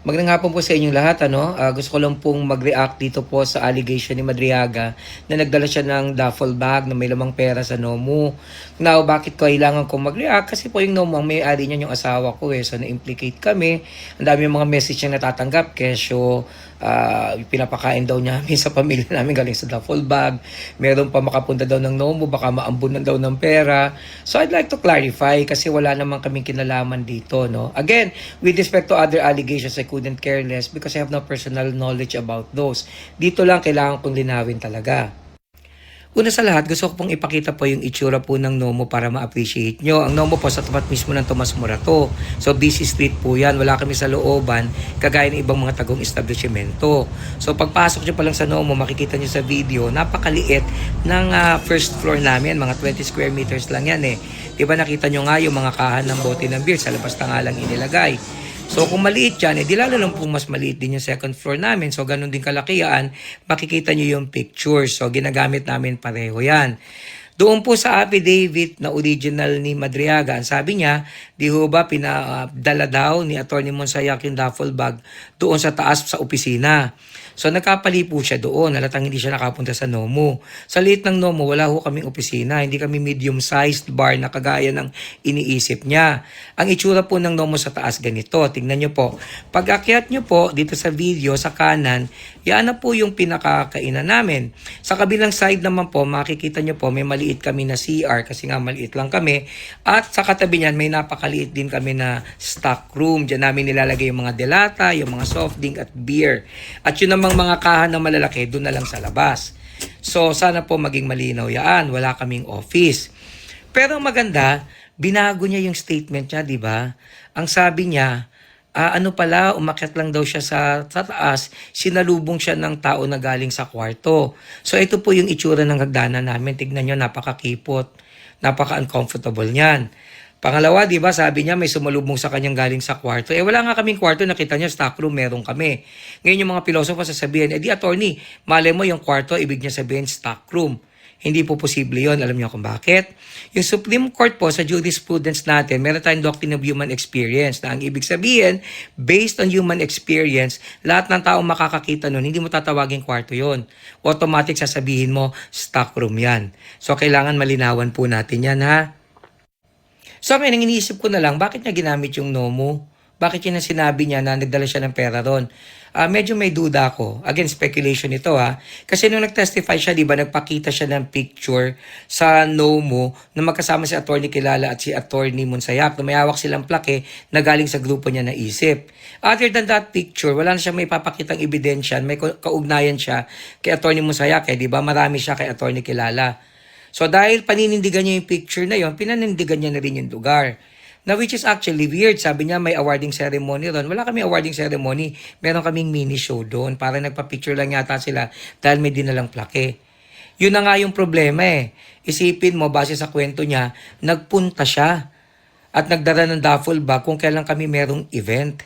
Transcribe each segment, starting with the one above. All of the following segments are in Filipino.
Magandang hapon po sa inyong lahat. Gusto ko lang pong mag-react dito po sa allegation ni Madriaga na nagdala siya ng duffel bag na may lamang pera sa Nomu. Now, bakit ko kailangan kong mag-react? Kasi po yung Nomu, ang may-ari niya yung asawa ko eh. So, na-implicate kami. Ang dami yung mga message niya natatanggap. Kesyo, pinapakain daw niya kami sa pamilya namin galing sa duffel bag. Meron pa makapunta daw ng Nomu, baka maambunan daw ng pera. So, I'd like to clarify kasi wala naman kaming kinalaman dito. No? Again, with respect to other allegations, I couldn't care less because I have no personal knowledge about those. Dito lang kailangan kong linawin talaga. Una sa lahat, gusto ko pong ipakita po yung itsura po ng Nomo para ma-appreciate nyo. Ang Nomo po sa tapat mismo ng Tomas Morato. So busy street po yan. Wala kami sa looban, kagaya ng ibang mga tagong establishmento. So pagpasok nyo pa lang sa Nomo, makikita nyo sa video, napakaliit ng first floor namin. Mga 20 square meters lang yan eh. Diba nakita nyo nga yung mga kahan ng bote ng beer sa labas na nga lang inilagay. So kung maliit yan, di lalo lang po mas maliit din yung second floor namin. So ganun din kalakian, makikita nyo yung pictures. So ginagamit namin pareho yan. Doon po sa affidavit na original ni Madriaga, ang sabi niya, di ho ba pinadala daw ni Atty. Monsayak yung duffel bag doon sa taas sa opisina. So nagkapali po siya doon, halatang hindi siya nakapunta sa Nomo. Sa liit ng Nomo, wala ho kaming opisina, hindi kami medium-sized bar na kagaya ng iniisip niya. Ang itsura po ng Nomo sa taas ganito, tingnan nyo po. Pag akyat nyo po dito sa video, sa kanan, yan na po yung pinakakainan namin. Sa kabilang side naman po, makikita nyo po, may maliit kami na CR kasi nga maliit lang kami. At sa katabi niyan, may napakaliit din kami na stock room. Diyan namin nilalagay yung mga delata, yung mga soft drink at beer. At yun namang mga kahan na malalaki, doon na lang sa labas. So, sana po maging malinaw yan. Wala kaming office. Pero maganda, binago niya yung statement niya, di ba? Ang sabi niya, ano pala, umakyat lang daw siya sa taas, sinalubong siya ng tao na galing sa kwarto. So ito po yung itsura ng hagdanan namin. Tignan nyo, napakakipot, napaka-uncomfortable niyan. Pangalawa, di ba, sabi niya may sumalubong sa kanyang galing sa kwarto. Eh wala nga kaming kwarto, nakita niya stock room, meron kami. Ngayon yung mga pilosopo sasabihin, di attorney, malay mo yung kwarto, ibig niya sabihin stock room. Hindi po posible yon. Alam niyo kung bakit? Yung Supreme Court po sa jurisprudence natin, meron tayong doctrine of human experience na ang ibig sabihin, based on human experience, lahat ng tao makakakita nun, hindi mo tatawagin kwarto yon. Automatic sasabihin mo, stock room yan. So kailangan malinawan po natin yan ha. So may iniisip ko na lang, bakit niya ginamit yung Nomo? Bakit yun ang sinabi niya na nagdala siya ng pera ron? Medyo may duda ako. Again, speculation ito ha. Kasi nung nag-testify siya, di ba, nagpakita siya ng picture sa Nomo na magkasama si Atty. Kilala at si Atty. Monsayak na may hawak silang plaque na galing sa grupo niya na isip. Other than that picture, wala na siya may papakitang ebidensya, may kaugnayan siya kay Atty. Monsayak di ba? Marami siya kay Atty. Kilala. So dahil paninindigan niya yung picture na yon, pinanindigan niya na rin yung lugar. Now which is actually weird. Sabi niya may awarding ceremony ron. Wala kami awarding ceremony. Meron kaming mini show doon. Para nagpa-picture lang yata sila dahil may dinalang plaque. Yun na nga yung problema eh. Isipin mo, base sa kwento niya, nagpunta siya at nagdala ng duffel bag kung kailan kami merong event.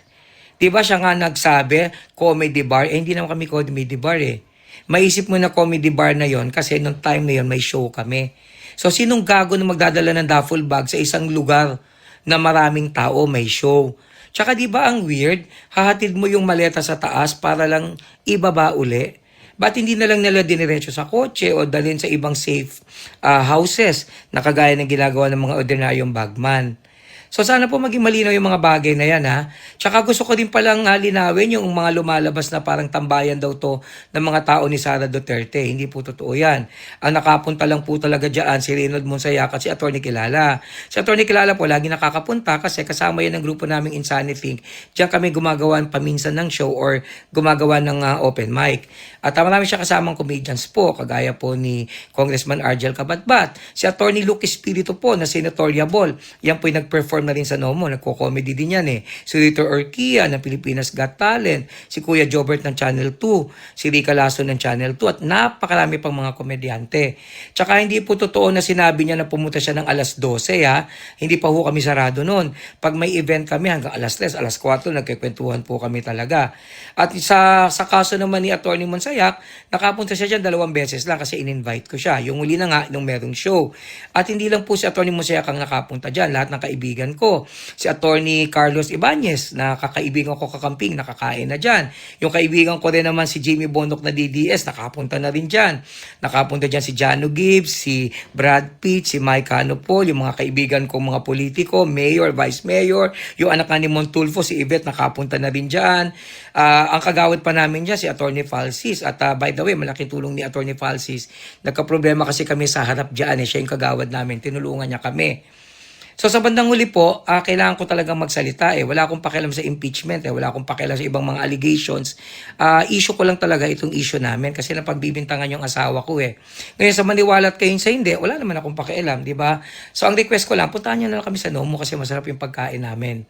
Diba siya nga nagsabi, comedy bar, hindi naman kami comedy bar eh. Maisip mo na comedy bar na yon kasi nung time na yon may show kami. So sinong gago na magdadala ng duffel bag sa isang lugar na maraming tao may show? Tsaka di ba ang weird, hahatid mo yung maleta sa taas para lang ibaba uli? Ba't hindi na lang nila diniretso sa kotse o dalhin sa ibang safe houses na kagaya ng ginagawa ng mga ordinaryong bagman? So sana po maging malinaw yung mga bagay na yan ha. Tsaka gusto ko din palang linawin yung mga lumalabas na parang tambayan daw to ng mga tao ni Sara Duterte. Hindi po totoo yan. Ang nakapunta lang po talaga dyan si Reynold Monsayak at si Atty. Kilala. Si Atty. Kilala po lagi nakakapunta kasi kasama yan ng grupo naming Insanity. Diyan kami gumagawa paminsan ng show or gumagawa ng open mic. At marami siya kasamang comedians po, kagaya po ni Congressman Argel Cabatbat. Si Atty. Luke Espiritu po na senatoriable. Yan po yung nag-perform na rin sa Nomo, nagko-comedy din yan eh. Si Rito Orquia ng Pilipinas Got Talent, si Kuya Jobert ng Channel 2, si Rica Lasso ng Channel 2, at napakarami pang mga komedyante. Tsaka hindi po totoo na sinabi niya na pumunta siya ng alas 12 ha. Hindi pa ho kami sarado noon. Pag may event kami hanggang alas 3, alas 4, nagkikwentuhan po kami talaga. At sa kaso naman ni Atty. Monsayak, nakapunta siya dyan 2 beses lang kasi in-invite ko siya. Yung uli na nga, nung merong show. At hindi lang po si Atty. Monsayak ang nakapunta dyan, lahat ng kaibigan kaibigan ko. Si Attorney Carlos Ibanez, na kakaibigan ko kakamping, nakakain na dyan. Yung kaibigan ko rin naman si Jamie Bondoc na DDS, nakapunta na rin dyan. Nakapunta dyan si Jano Gibbs, si Brad Pitt, si Mike Hanopol, yung mga kaibigan ko mga politiko, mayor, vice mayor, yung anak ni Montulfo, si Yvette, nakapunta na rin dyan. Ang kagawad pa namin dyan, si Attorney Falsis. At by the way, malaking tulong ni Attorney Falsis. Nagka-problema kasi kami sa harap dyan. Siya yung kagawad namin. Tinulungan niya kami. So sa bandang huli po, kailangan ko talagang magsalita Wala akong pakialam sa impeachment Wala akong pakialam sa ibang mga allegations. Issue ko lang talaga itong issue namin kasi napagbibintangan yung asawa ko Ngayon sa maniwalat kayo sa hindi, wala naman akong pakialam, di ba? So ang request ko lang, puntahan nyo na lang kami sa Nomo kasi masarap yung pagkain namin.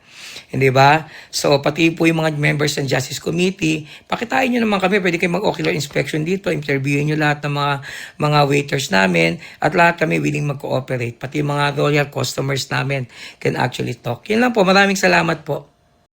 Hindi ba? So pati po yung mga members ng Justice Committee, pakitain nyo naman kami, pwede kayo mag-ocular inspection dito, interviewin nyo lahat ng mga waiters namin at lahat kami willing mag-cooperate. Pati yung mga royal customers namin can actually talk. Yun lang po. Maraming salamat po.